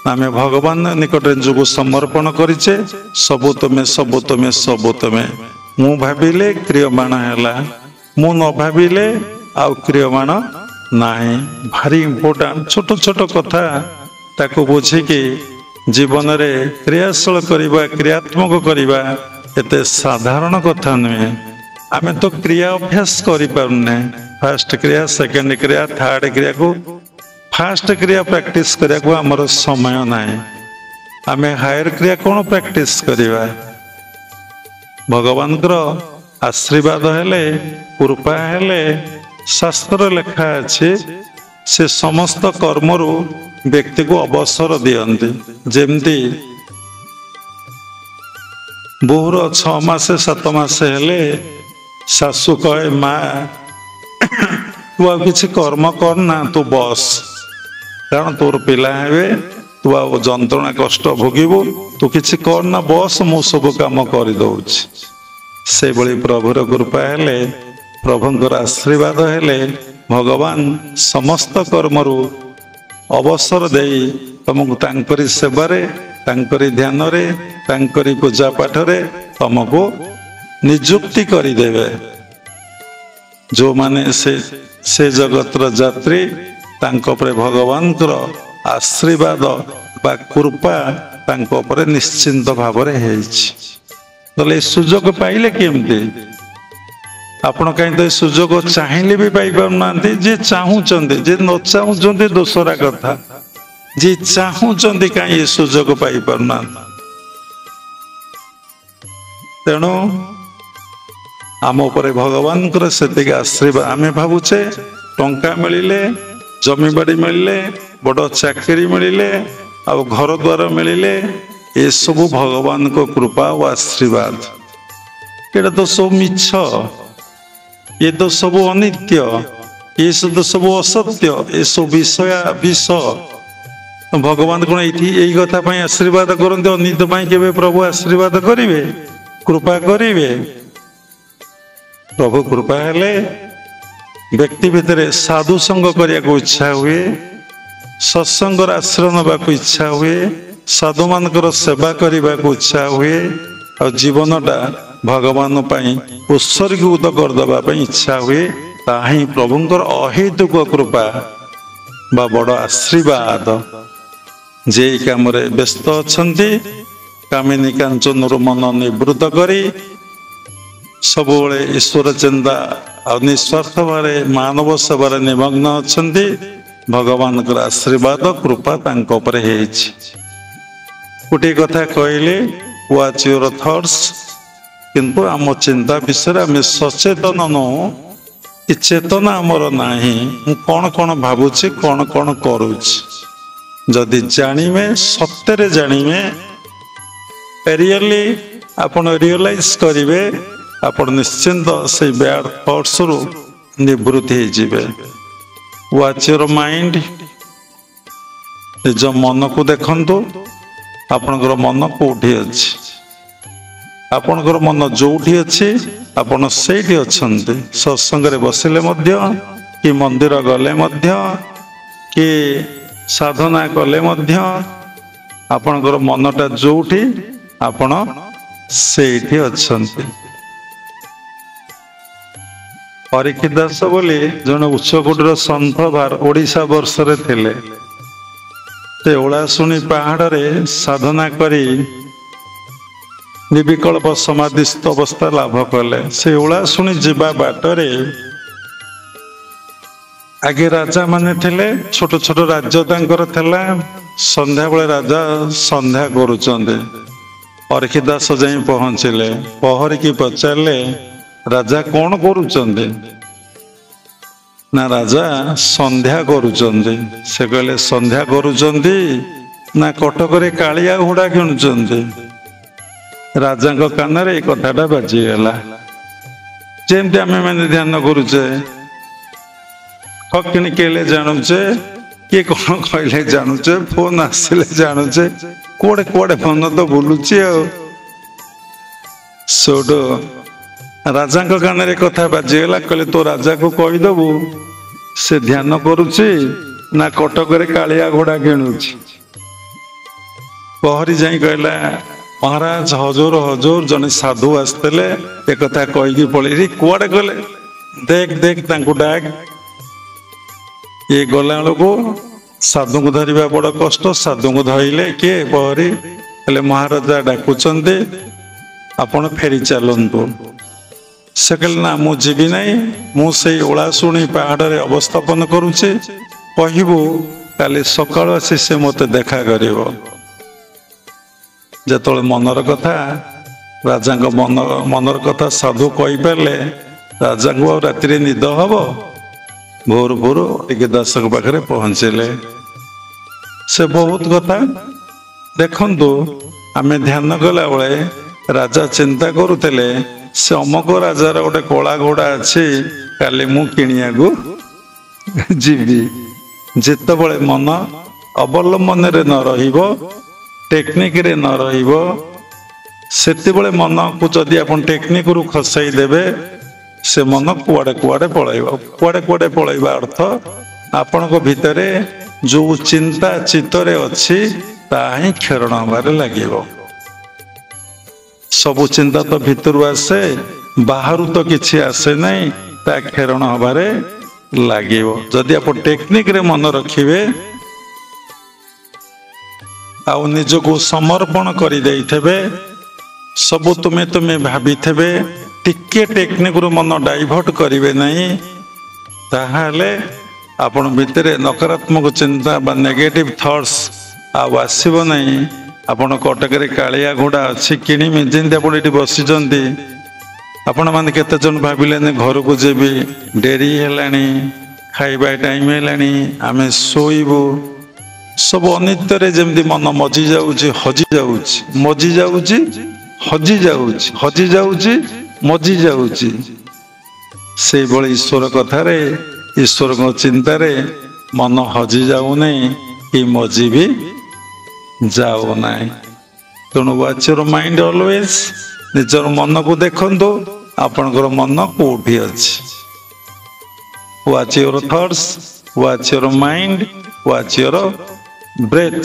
आमे भगवान निकट जो समर्पण करिचे सबु तमे सबु तमे सबु तमे मु भाविले क्रियमाण हैला मु न भाविले आउ क्रियमाण नाही भारी इम्पोर्टेंट छोट छोट कथा ताको बुझिकी जीवन रे क्रियाशील करवा क्रियात्मक करवा एते साधारण कथा नुहे आमे तो क्रिया अभ्यास करि पारुने फर्स्ट क्रिया सेकंड क्रिया थर्ड क्रिया को फास्ट क्रिया प्रैक्टिस करिया को हमर समय नाही आमे हायर क्रिया कोन प्रैक्टिस करवा भगवान आशीर्वाद हेले कृपा हेले शास्त्र लेखा अच्छे से समस्त कर्मरु व्यक्ति को अवसर दियंती जेमती बोहर 6 मास 7 मास हेले सासु कहे माँ तू आ किसी कर्म करना तू बस कारण तोर पिला हेबे तू आ जंत्रणा कष्ट भोगिबू तू किसी करना बस मु सब काम कर दउछि से बड़ी प्रभुर कृपा हेले प्रभुंकर आशीर्वाद हेले भगवान समस्त कर्मरु अवसर देई तुमको तांकरी सेवारे तांकरी ध्यान रे तांकरी पूजा पाठ रे तुमको नियुक्ति करि देवे जो माने से जगतर यात्री तांको पर भगवान आशीर्वाद बा कृपा तांको पर निश्चिंत भाव रे हेछि तो सुजोग पाइले केमती आपण कहीं तो सुजोग चाहिए भी पाई पारना जे चाहूँगी जे न चाहूँगी दोसरा कथा जे चाहूँगी कहीं सुजोग पाई पारना तेणु आम उपर भगवान से आशीर्वाद आमे भावुचे टंका मिले जमी बाड़ी मिले बड़ चाकरी मिले आ घर द्वार मिले ये सब भगवान को कृपा और आशीर्वाद ये तो सब मिछ ये तो सब अनित्य ये तो सब असत्य ये सब विषय विष भगवान कौन यही कथा आशीर्वाद करते अनित के प्रभु आशीर्वाद करेंगे कृपा करेंगे प्रभु कृपा हेले व्यक्ति भितर साधु संग करने को इच्छा हुए सत्संग आश्रय नाक इच्छा हुए साधु मानकर सेवा करने को इच्छा हुए और जीवनटा भगवान उत्सर्गीकृत करदे इच्छा हुए ताही प्रभुंकर अहेतुक कृपा बा बड़ आशीर्वाद जे काम व्यस्त अच्छा कामिनी कांचन मन निवृत्त करी सब ईश्वर चिंता और निस्वार्थ भाव मानव सेवार निमग्न अच्छा भगवान आशीर्वाद कृपा गोटे कथा कहले वाच योर थॉट्स किंतु आम चिंता विषय आम सचेतन नु चेतना आमर नाही कौन कौन भावुची कौन कौन करुची जदि जानिमे सत्य जानिमे रियली आपण रियलाइज करिवे आपण निश्चिंत से बैड थॉट्स रु निवृत्ति हो वाच योर माइंड निज मन को देखंतु आपणकर मन कौटी अच्छी आपणकर मन जोठी अच्छी आपण सेठी अच्छे सत्संग बसिले कि मंदिर गले कि साधना कले आपणकर मनटा जोठी आपण सेठी अच्छे परीक्षित दास बोली जन उच्चकोटीर सन्थ ओडिशा वर्ष रे थिले ते ओलाशुणी पहाड़ रे साधना करी निर्विकल्प समाधिस्थ अवस्था लाभ कले से ओलाशुणी जीवा बाटरे आगे राजा माने थिले छोट छोट राज्य तांकर थिला संध्या बेले राजा संध्या करुचंदे परीक्षित दास जाई पहुंचिले पहरिकी पचारे राजा कौन करुचंदे ना राजा संध्या करुचंदे से कहले संध्या करुचंदी ना कटक रे कालिया घोड़ा किणुचंदी राजा को कान रे कथाटा बाजीगला जेमती आमे माने ध्यान करुचे हकिणी केले जानुचे किए कौन कहले जानुचे फोन आसिले जानुचे कोड़े कोड़े फोन तो बुलुची सोडो राजा कान रे कथा बाजीगला कहले तो राजा को कहीदेबू से ध्यान करुची ना कटक रे कालिया घोड़ा किणुची पहरी जाई कहला महाराज हजूर हजूर जने साधु आसते एक कथा कहीकि पलि कुआडे गले देख देख तांकु डाक ये गला को साधु को धरवा बड़ कष्ट साधु को धरले किए पहरी हेले महाराजा डाकुचंदे आपण फेरी चलतु से कहले ना मु जीवी नहीं मुझे ओलाशुणी पहाड़ रे अवस्थापन करुचे कहबू काली सकाळ आसी से मते देखा करिवो जतोले मनर कथा राजा मनर कथा साधु कही पारे राजा को राति निद हम भोर भोर टे दर्शक पाखे पहुँचले से बहुत कथा देखु आमे ध्यान कला बेले राजा चिंता करुले से अमक राजार गोटे कला घोड़ा अच्छी काली मु किनिया को जीवी जितेबले मन अवलंबन रे न रहिबो टेक्निक रे न रहिबो सेतेबले मन को जदि आपण टेक्निक रु खसाई देबे से मन कुआडे कुआडे पळाइबो कुआडे कुआडे पळाइबा अर्थ आपण को भितरे जो चिंता चित्तरे अच्छी ताही खेरण हबारे लागिबो सबु चिंता तो भितर आसे बाहर तो किछि आसे नहीं ता खेरण हबारे लागिबो जदि आप टेक्निक रे मन रखिबे आउ निजको समर्पण करि देइथबे सबु तुमे तुमे भाबिथबे टिके टेक्निक रु मन डाइवर्ट करिवे नहीं ताहाले आपण भितरे नकारात्मक चिंता बा नेगेटिव थॉट्स आसब नहीं आपण कटक कालिया घोड़ा अच्छी किणीमी जमी आप बसी आपण मैंने केते जन भाविले घर को जेबी डेरी हेलानी खाइबा टाइम हेलानी आमे सोइबू सब अनित्य जमती मन मजी जाऊची हजी जाऊची मजी जाऊची हजी जाऊची हजी जाऊची मजी जाऊची से बड़े ईश्वर कथारे ईश्वर को चिंतारे मन हजी जाऊ नहीं कि मजी भी जाओ ना तेणु वाच योर माइंड ऑलवेज निजर मन को देखो आपणकर मन कोठी अछि watch your thoughts watch your mind watch your breath